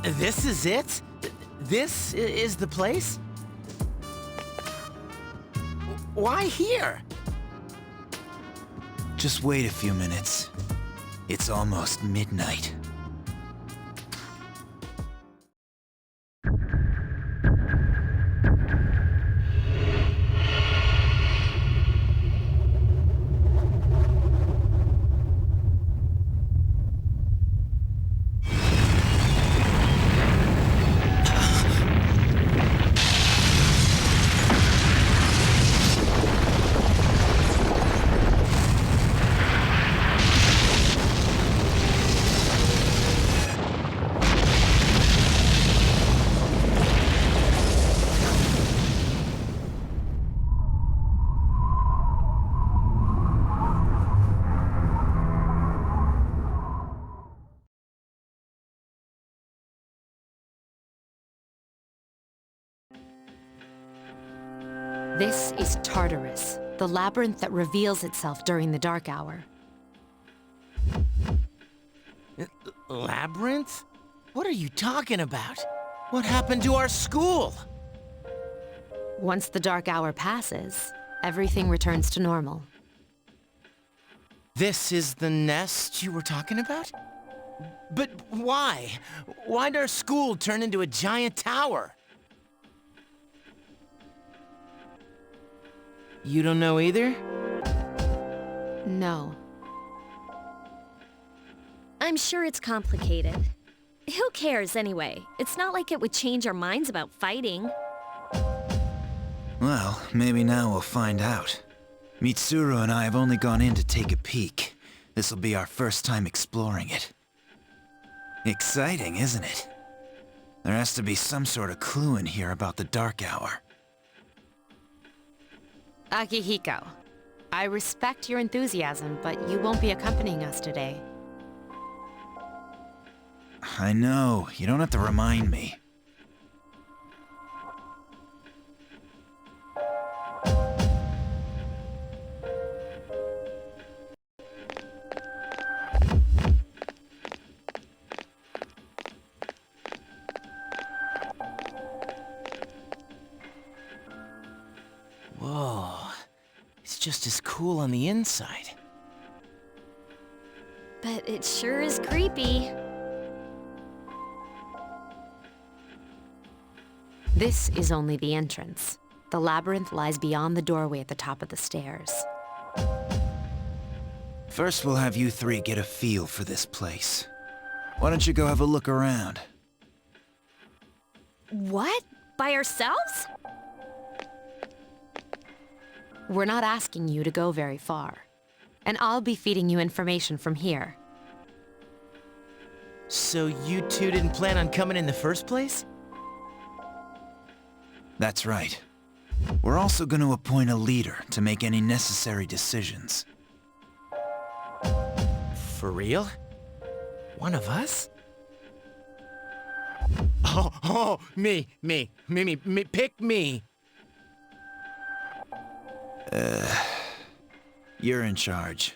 This is it? This is the place? Why here? Just wait a few minutes. It's almost midnight. This is Tartarus, the labyrinth that reveals itself during the dark hour. Labyrinth? What are you talking about? What happened to our school? Once the dark hour passes, everything returns to normal. This is the nest you were talking about? But why? Why'd our school turn into a giant tower? You don't know either? No. I'm sure it's complicated. Who cares anyway? It's not like it would change our minds about fighting. Well, maybe now we'll find out. Mitsuru and I have only gone in to take a peek. This'll be our first time exploring it. Exciting, isn't it? There has to be some sort of clue in here about the dark hour. Akihiko, I respect your enthusiasm, but you won't be accompanying us today. I know, you don't have to remind me. Whoa. It's just as cool on the inside. But it sure is creepy. This is only the entrance. The labyrinth lies beyond the doorway at the top of the stairs. First, we'll have you three get a feel for this place. Why don't you go have a look around? What? By ourselves? We're not asking you to go very far. And I'll be feeding you information from here. So you two didn't plan on coming in the first place? That's right. We're also going to appoint a leader to make any necessary decisions. For real? One of us? Oh, me, pick me. You're in charge.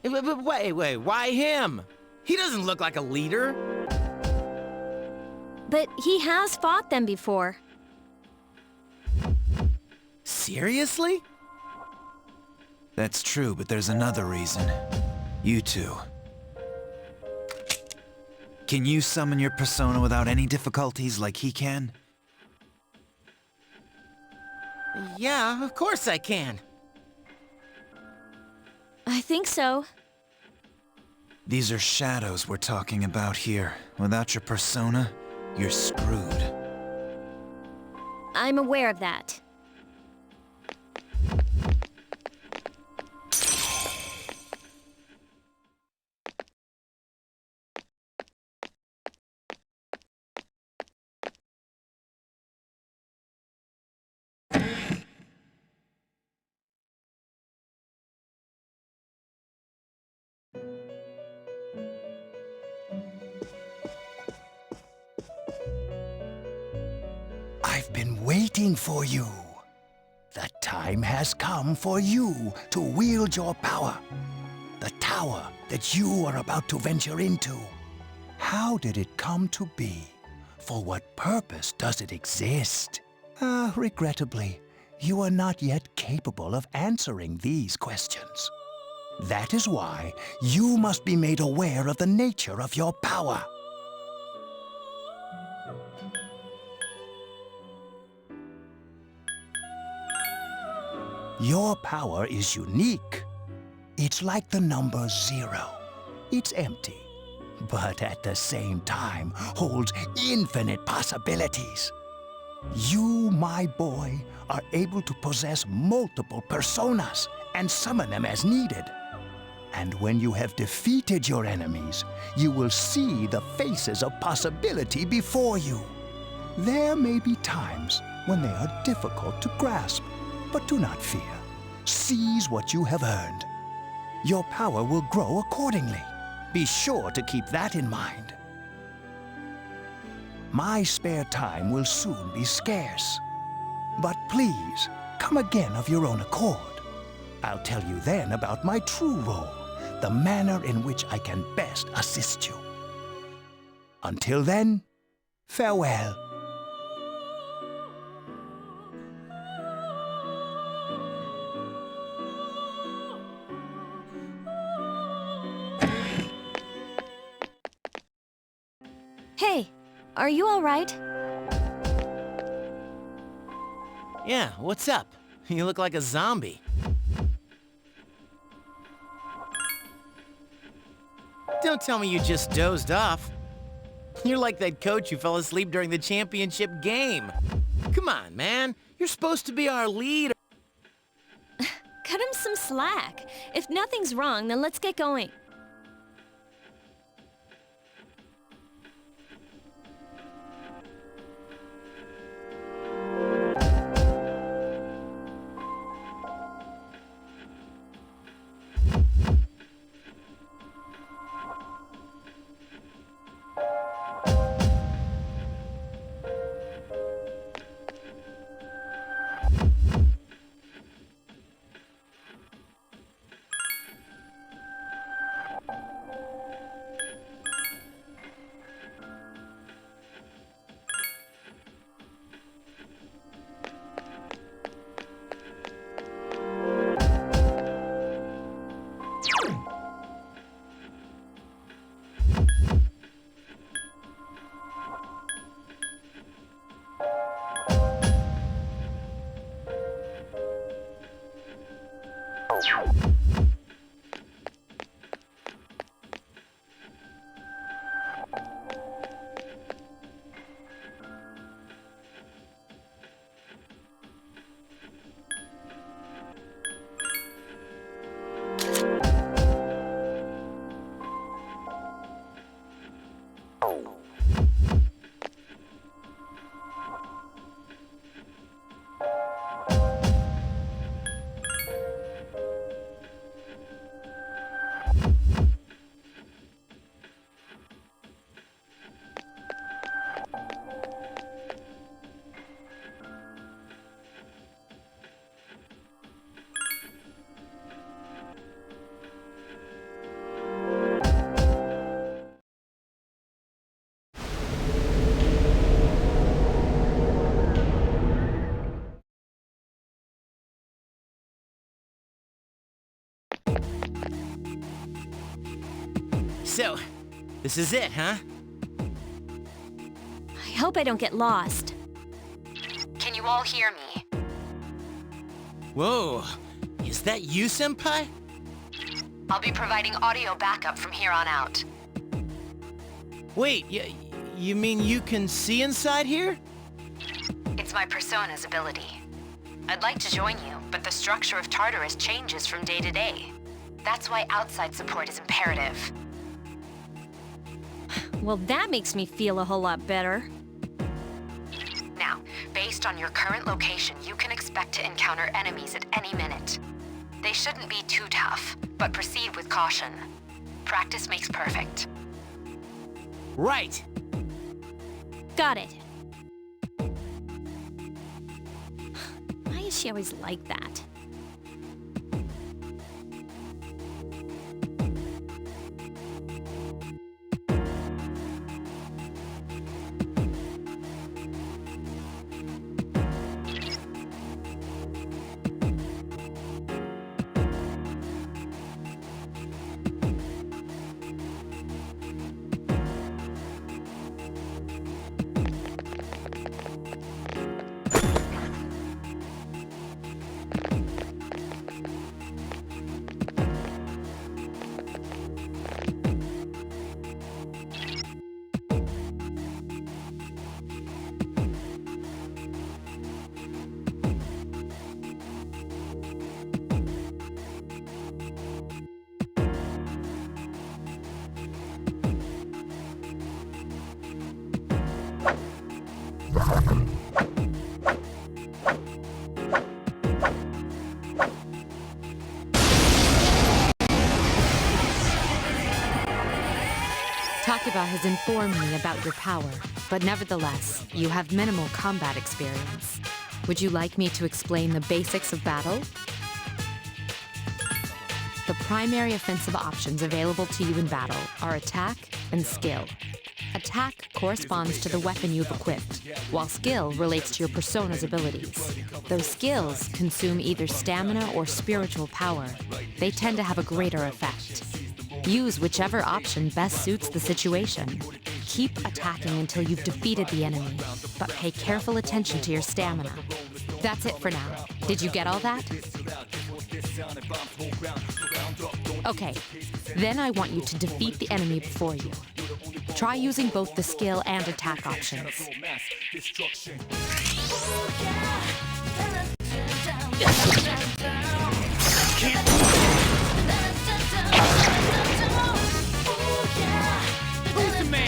But wait, why him? He doesn't look like a leader. But he has fought them before. Seriously? That's true, but there's another reason. You two. Can you summon your persona without any difficulties like he can? Yeah, of course I can. I think so. These are shadows we're talking about here. Without your persona, you're screwed. I'm aware of that. I've been waiting for you. The time has come for you to wield your power. the tower that you are about to venture into. How did it come to be? For what purpose does it exist? Regrettably, you are not yet capable of answering these questions. That is why you must be made aware of the nature of your power. Your power is unique. It's like the number 0. It's empty, but at the same time holds infinite possibilities. You, my boy, are able to possess multiple personas and summon them as needed. And when you have defeated your enemies, you will see the faces of possibility before you. There may be times when they are difficult to grasp, but do not fear. Seize what you have earned. Your power will grow accordingly. Be sure to keep that in mind. My spare time will soon be scarce. But please, come again of your own accord. I'll tell you then about my true role, the manner in which I can best assist you. Until then, farewell. Hey, are you all right? Yeah, what's up? You look like a zombie. Don't tell me you just dozed off. You're like that coach who fell asleep during the championship game. Come on, man. You're supposed to be our leader. Cut him some slack. If nothing's wrong, then let's get going. So, this is it, huh? I hope I don't get lost. Can you all hear me? Whoa, is that you, Senpai? I'll be providing audio backup from here on out. Wait, you mean you can see inside here? It's my persona's ability. I'd like to join you, but the structure of Tartarus changes from day to day. That's why outside support is imperative. Well, that makes me feel a whole lot better. Now, based on your current location, you can expect to encounter enemies at any minute. They shouldn't be too tough, but proceed with caution. Practice makes perfect. Right. Got it. Why is she always like that? Takeba has informed me about your power, but nevertheless, you have minimal combat experience. Would you like me to explain the basics of battle? The primary offensive options available to you in battle are attack and skill. Attack corresponds to the weapon you've equipped, while skill relates to your persona's abilities. Those skills consume either stamina or spiritual power. They tend to have a greater effect. Use whichever option best suits the situation. Keep attacking until you've defeated the enemy, but pay careful attention to your stamina. That's it for now. Did you get all that? Okay, then I want you to defeat the enemy before you. Try using both the skill and attack options. Who's the man?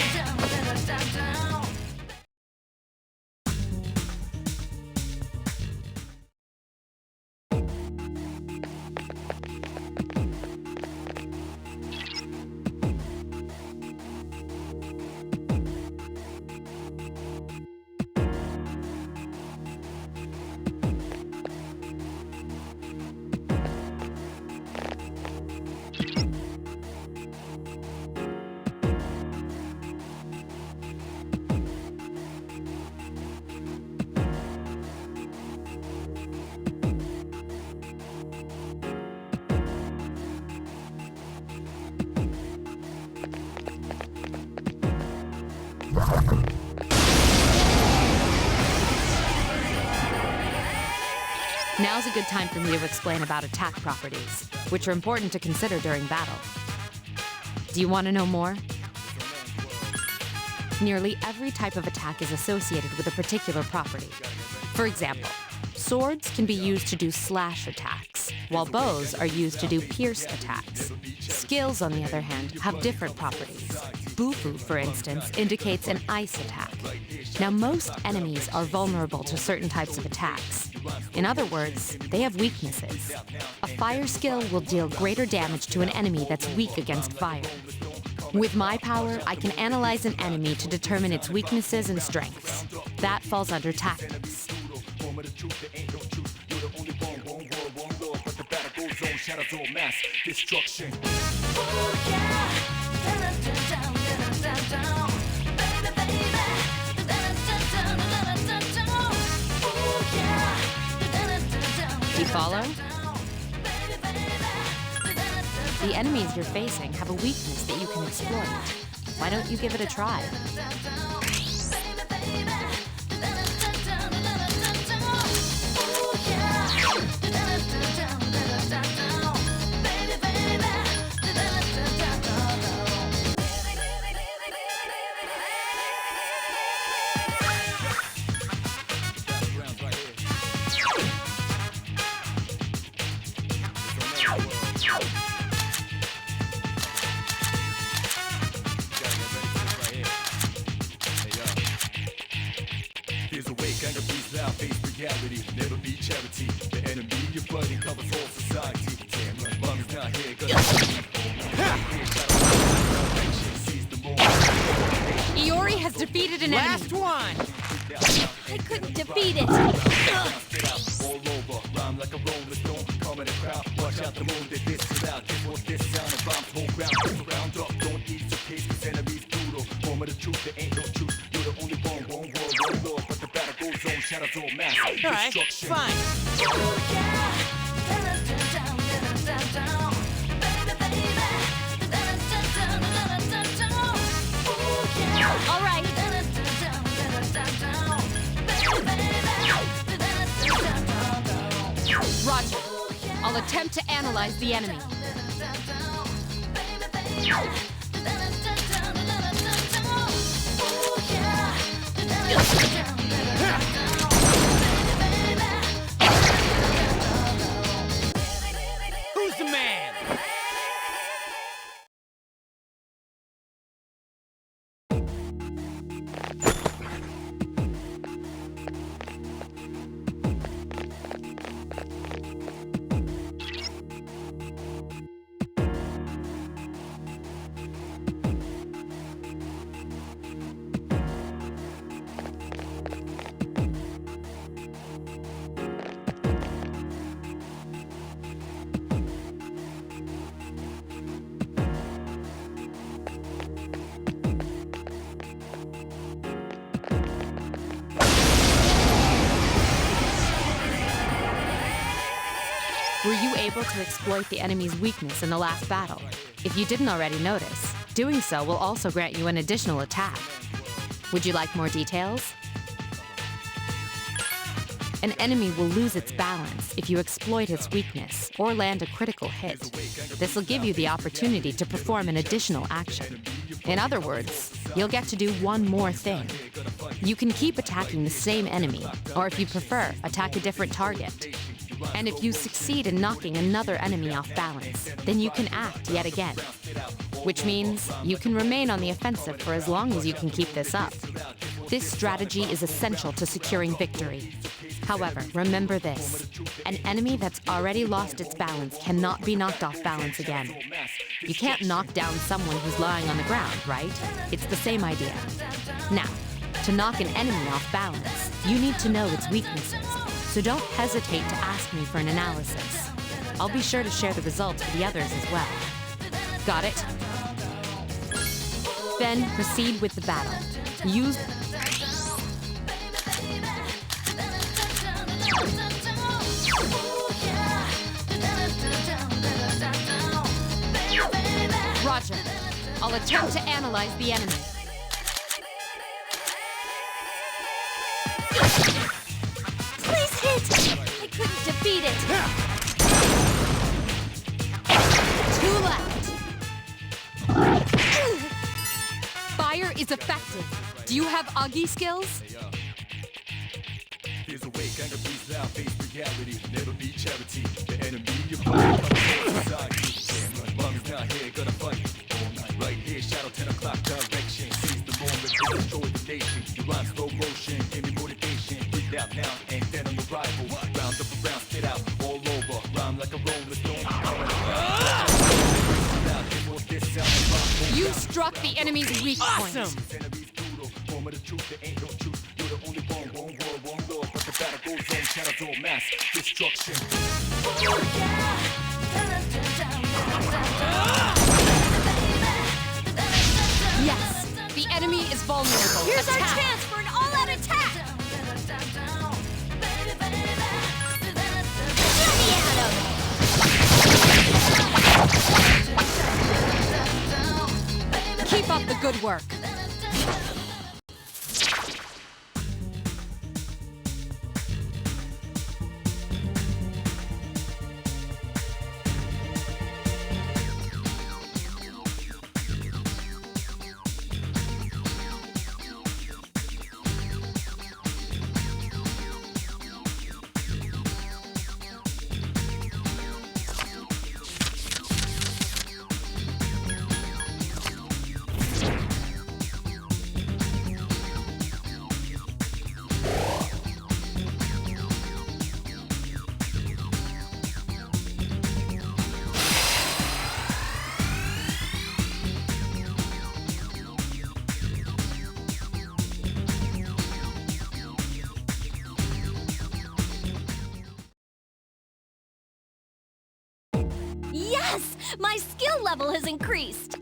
Now's a good time for me to explain about attack properties, which are important to consider during battle. Do you want to know more? Nearly every type of attack is associated with a particular property. For example, swords can be used to do slash attacks, while bows are used to do pierce attacks. Skills, on the other hand, have different properties. Bufu, for instance, indicates an ice attack. Now, most enemies are vulnerable to certain types of attacks. In other words, they have weaknesses. A fire skill will deal greater damage to an enemy that's weak against fire. With my power, I can analyze an enemy to determine its weaknesses and strengths. That falls under tactics. Do you follow? The enemies you're facing have a weakness that you can exploit. Why don't you give it a try? Here's a wake and a peace out, face reality, never be charity. The enemy you're fighting covers all society. Damn, mom is not here, Iori has defeated an enemy. Last one! I couldn't defeat it. all over, rhyme like a rolling stone, come in the crowd, watch out the moon, that this is out, this was this sound, and bombs whole round up, don't ease the case, cause enemies brutal, moment of truth, there ain't no truth, you're the only one lord, but the battle goes on, shadows all mass, Alright, destruction. fine. All right. Roger. I'll attempt to analyze the enemy. Who's the man? Were you able to exploit the enemy's weakness in the last battle? If you didn't already notice, doing so will also grant you an additional attack. Would you like more details? An enemy will lose its balance if you exploit its weakness or land a critical hit. This will give you the opportunity to perform an additional action. In other words, you'll get to do one more thing. You can keep attacking the same enemy, or if you prefer, attack a different target. And if you succeed in knocking another enemy off balance, then you can act yet again. Which means you can remain on the offensive for as long as you can keep this up. This strategy is essential to securing victory. However, remember this. An enemy that's already lost its balance cannot be knocked off balance again. You can't knock down someone who's lying on the ground, right? It's the same idea. Now, to knock an enemy off balance, you need to know its weaknesses, so don't hesitate to ask me for an analysis. I'll be sure to share the results with the others as well. Got it? Then proceed with the battle. Use... Roger. I'll attempt to analyze the enemy. Please hit! I couldn't defeat it! 2 left. Fire is effective. Do you have Augie skills? Here's a way, kind of peace now, face reality, never be charity. The enemy you fight, come inside you. Damn, mom is not here, gonna fight all night. Right here, shadow 10 o'clock direction. Seize the moment to destroy the nation. You rhyme slow motion, give me motivation. Breathe out now, and then on the rival. Round up around, spit out, all over. Rhyme like a rolling stone. You struck the enemy's weak point. Awesome! Destruction. Yes, the enemy is vulnerable. Here's our Attack. chance for an all-out attack! Let me at him! Keep up the good work. Yes! My skill level has increased!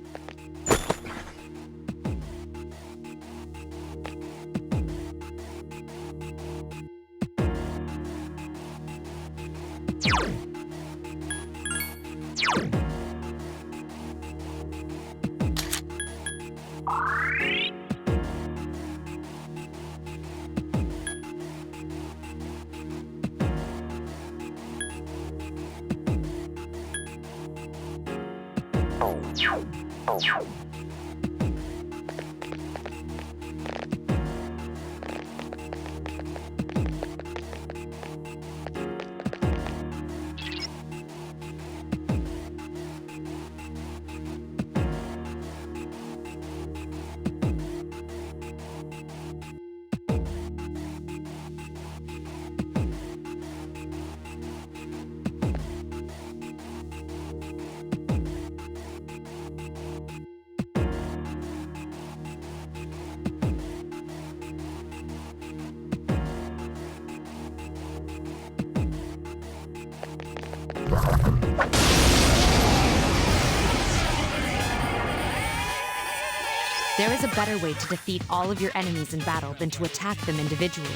There is a better way to defeat all of your enemies in battle than to attack them individually.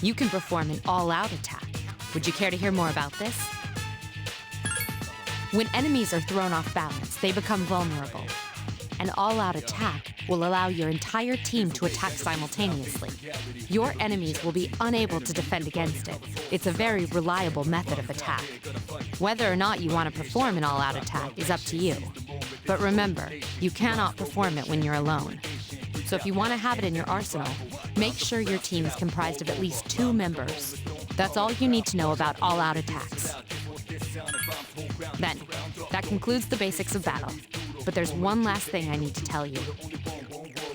You can perform an all-out attack. Would you care to hear more about this? When enemies are thrown off balance, they become vulnerable. An all-out attack will allow your entire team to attack simultaneously. Your enemies will be unable to defend against it. It's a very reliable method of attack. Whether or not you want to perform an all-out attack is up to you. But remember, you cannot perform it when you're alone. So if you want to have it in your arsenal, make sure your team is comprised of at least 2 members. That's all you need to know about all-out attacks. Then, that concludes the basics of battle. But there's one last thing I need to tell you.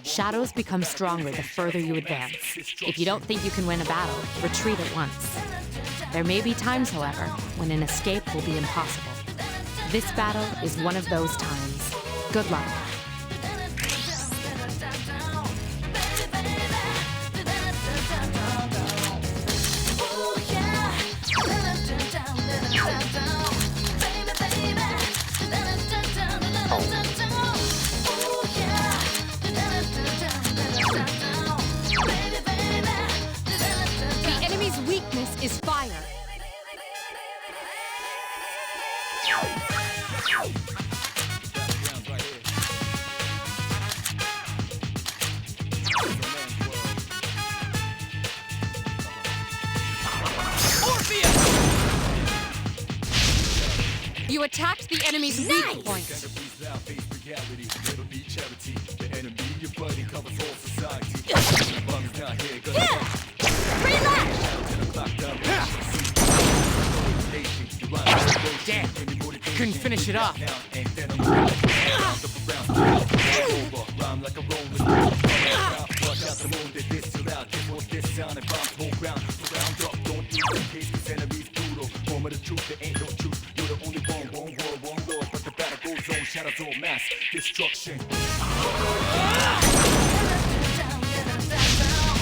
Shadows become stronger the further you advance. If you don't think you can win a battle, retreat at once. There may be times, however, when an escape will be impossible. This battle is one of those times. Good luck. The enemy's weakness is fire. You attacked the enemy's weak point. Damn, couldn't finish it off.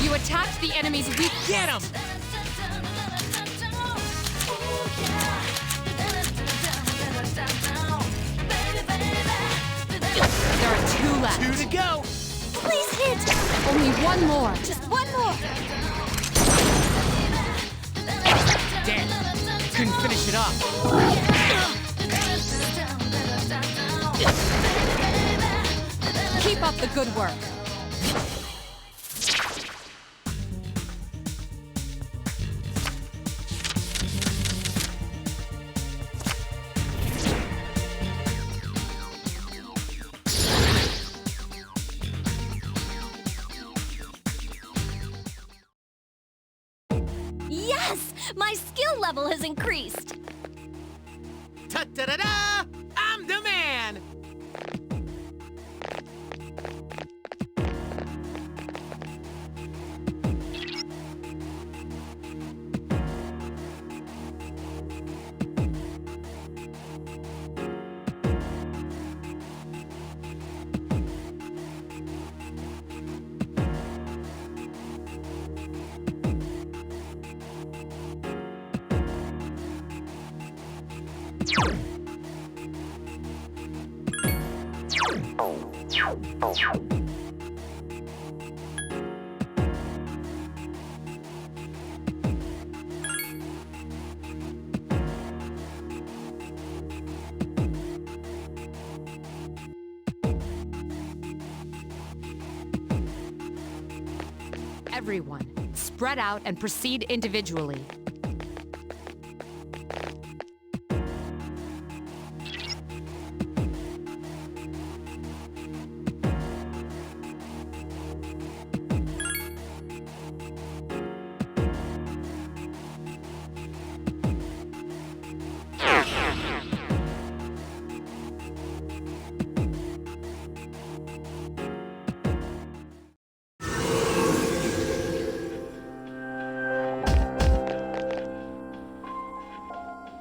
You attacked the enemy's weak. Get him! There are 2 left. 2 to go! Please hit! Only 1 more. Just one more! Damn, couldn't finish it off. Keep up the good work. Yes! My skill level has increased! Ta-da-da-da! I'm the man! Everyone, spread out and proceed individually.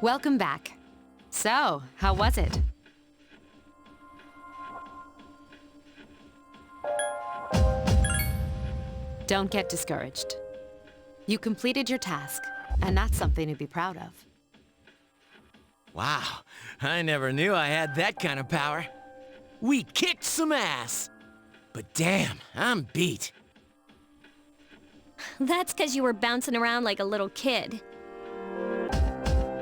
Welcome back. So, how was it? Don't get discouraged. You completed your task, and that's something to be proud of. Wow, I never knew I had that kind of power. We kicked some ass. But damn, I'm beat. That's because you were bouncing around like a little kid.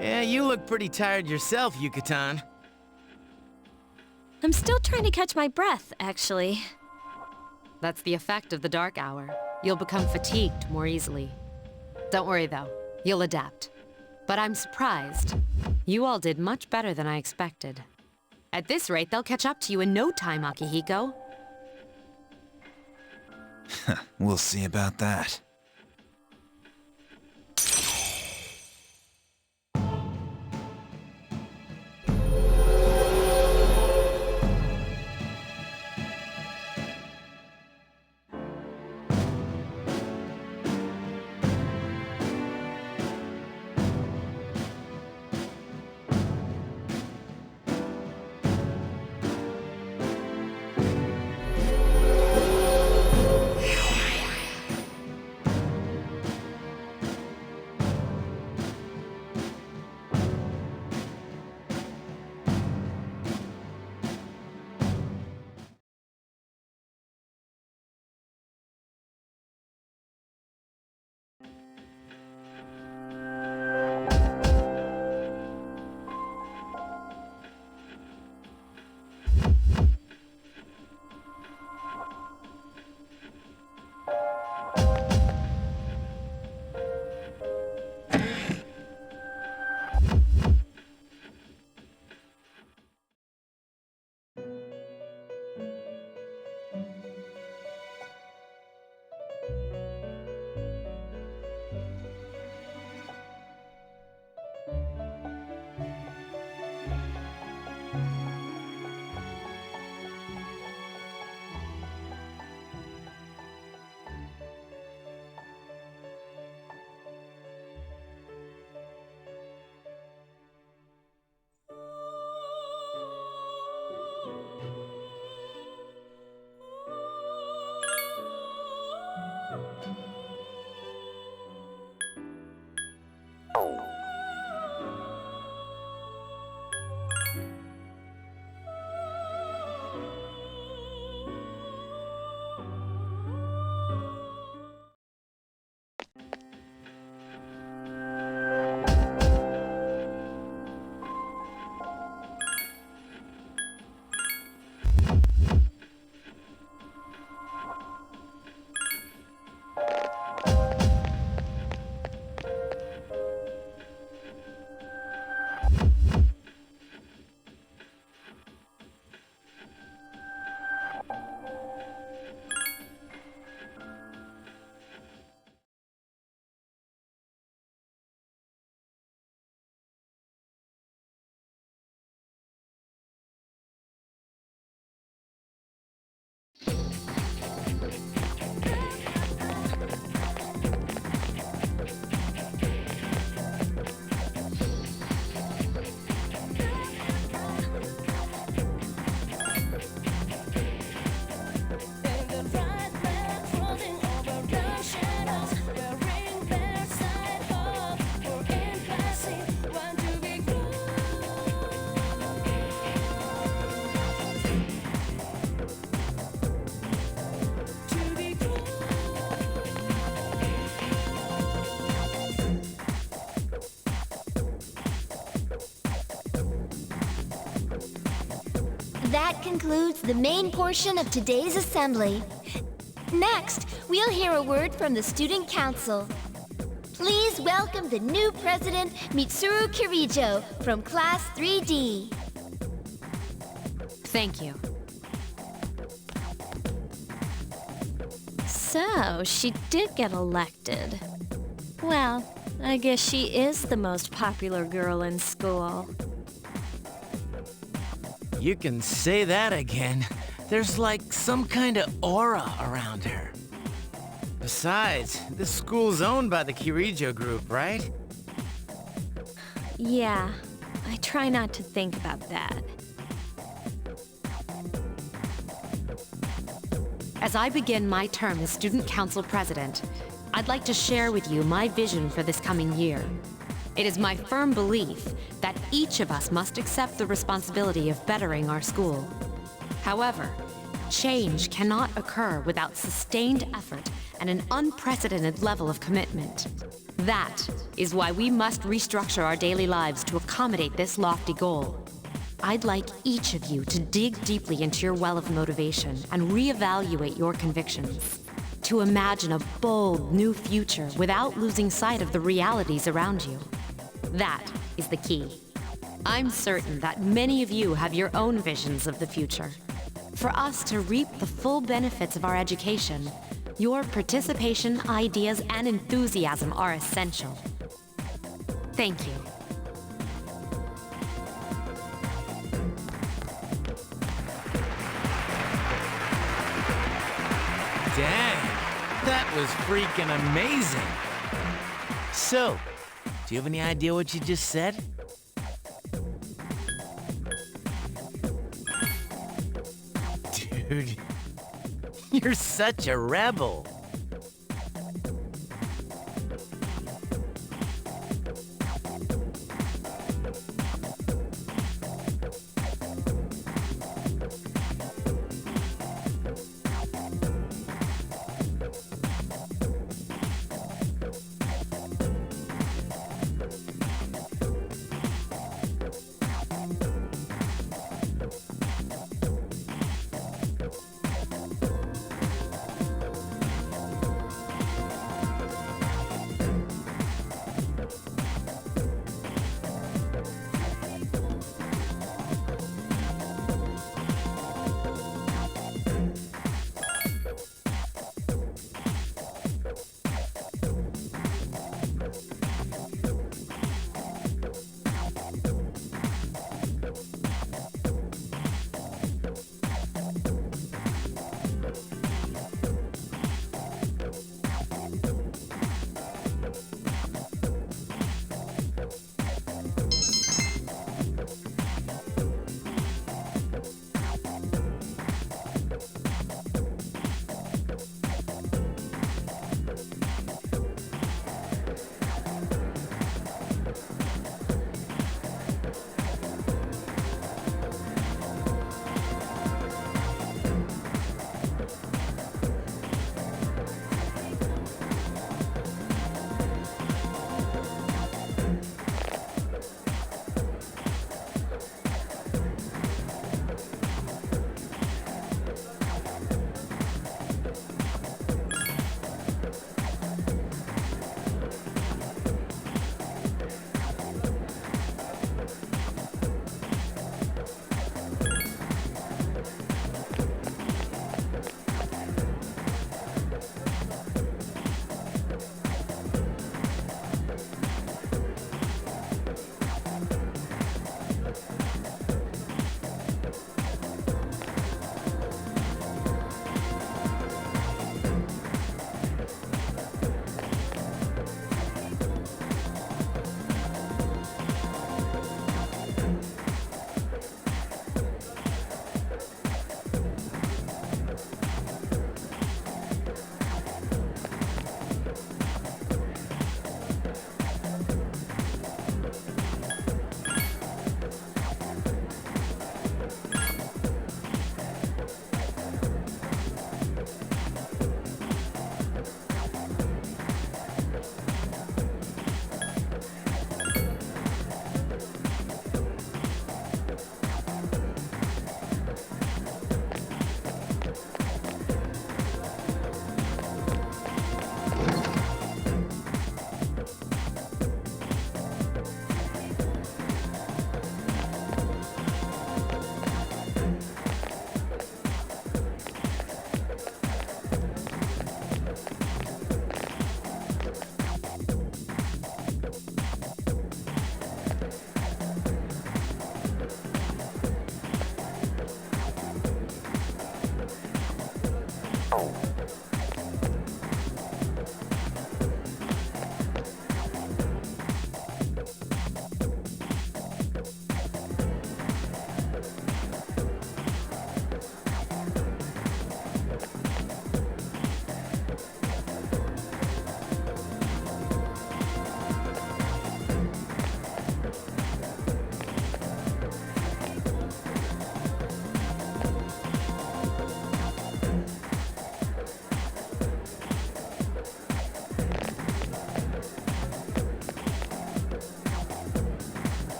Yeah, you look pretty tired yourself, Yucatan. I'm still trying to catch my breath, actually. That's the effect of the dark hour. You'll become fatigued more easily. Don't worry though, you'll adapt. But I'm surprised. You all did much better than I expected. At this rate, they'll catch up to you in no time, Akihiko. We'll see about that. That concludes the main portion of today's assembly. Next, we'll hear a word from the Student Council. Please welcome the new president, Mitsuru Kirijo, from Class 3D. Thank you. So, she did get elected. Well, I guess she is the most popular girl in school. You can say that again. There's like some kind of aura around her. Besides, this school's owned by the Kirijo group, right? Yeah, I try not to think about that. As I begin my term as Student Council President, I'd like to share with you my vision for this coming year. It is my firm belief that each of us must accept the responsibility of bettering our school. However, change cannot occur without sustained effort and an unprecedented level of commitment. That is why we must restructure our daily lives to accommodate this lofty goal. I'd like each of you to dig deeply into your well of motivation and reevaluate your convictions. To imagine a bold, new future without losing sight of the realities around you. That is the key. I'm certain that many of you have your own visions of the future. For us to reap the full benefits of our education, your participation, ideas, and enthusiasm are essential. Thank you. Dang, that was freaking amazing. So, do you have any idea what you just said? Dude, you're such a rebel.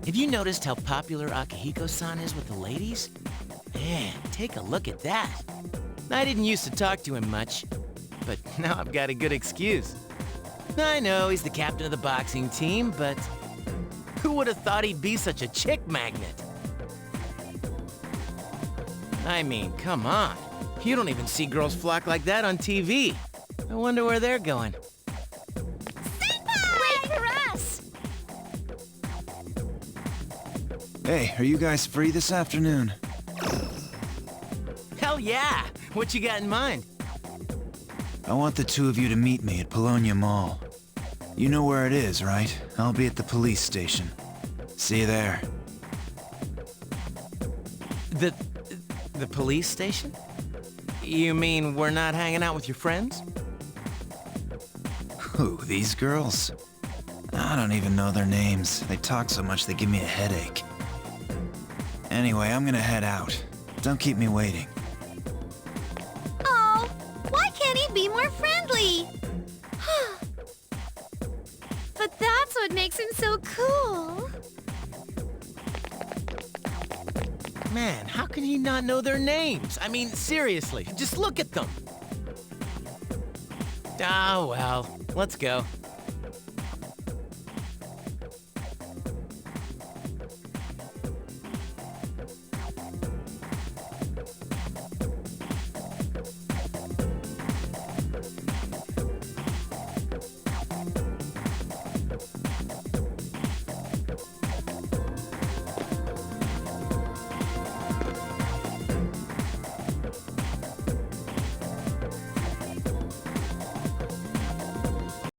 Have you noticed how popular Akihiko-san is with the ladies? Man, take a look at that. I didn't used to talk to him much, but now I've got a good excuse. I know he's the captain of the boxing team, but who would have thought he'd be such a chick magnet? I mean, come on. You don't even see girls flock like that on TV. I wonder where they're going. Wait for us! Hey, are you guys free this afternoon? Hell yeah! What you got in mind? I want the two of you to meet me at Polonia Mall. You know where it is, right? I'll be at the police station. See you there. The police station? You mean we're not hanging out with your friends? Who, these girls? I don't even know their names. They talk so much they give me a headache. Anyway, I'm gonna head out. Don't keep me waiting. Oh, why can't he be more friendly? But that's what makes him so cool. Man, how can he not know their names? I mean, seriously, just look at them. Ah, well, let's go.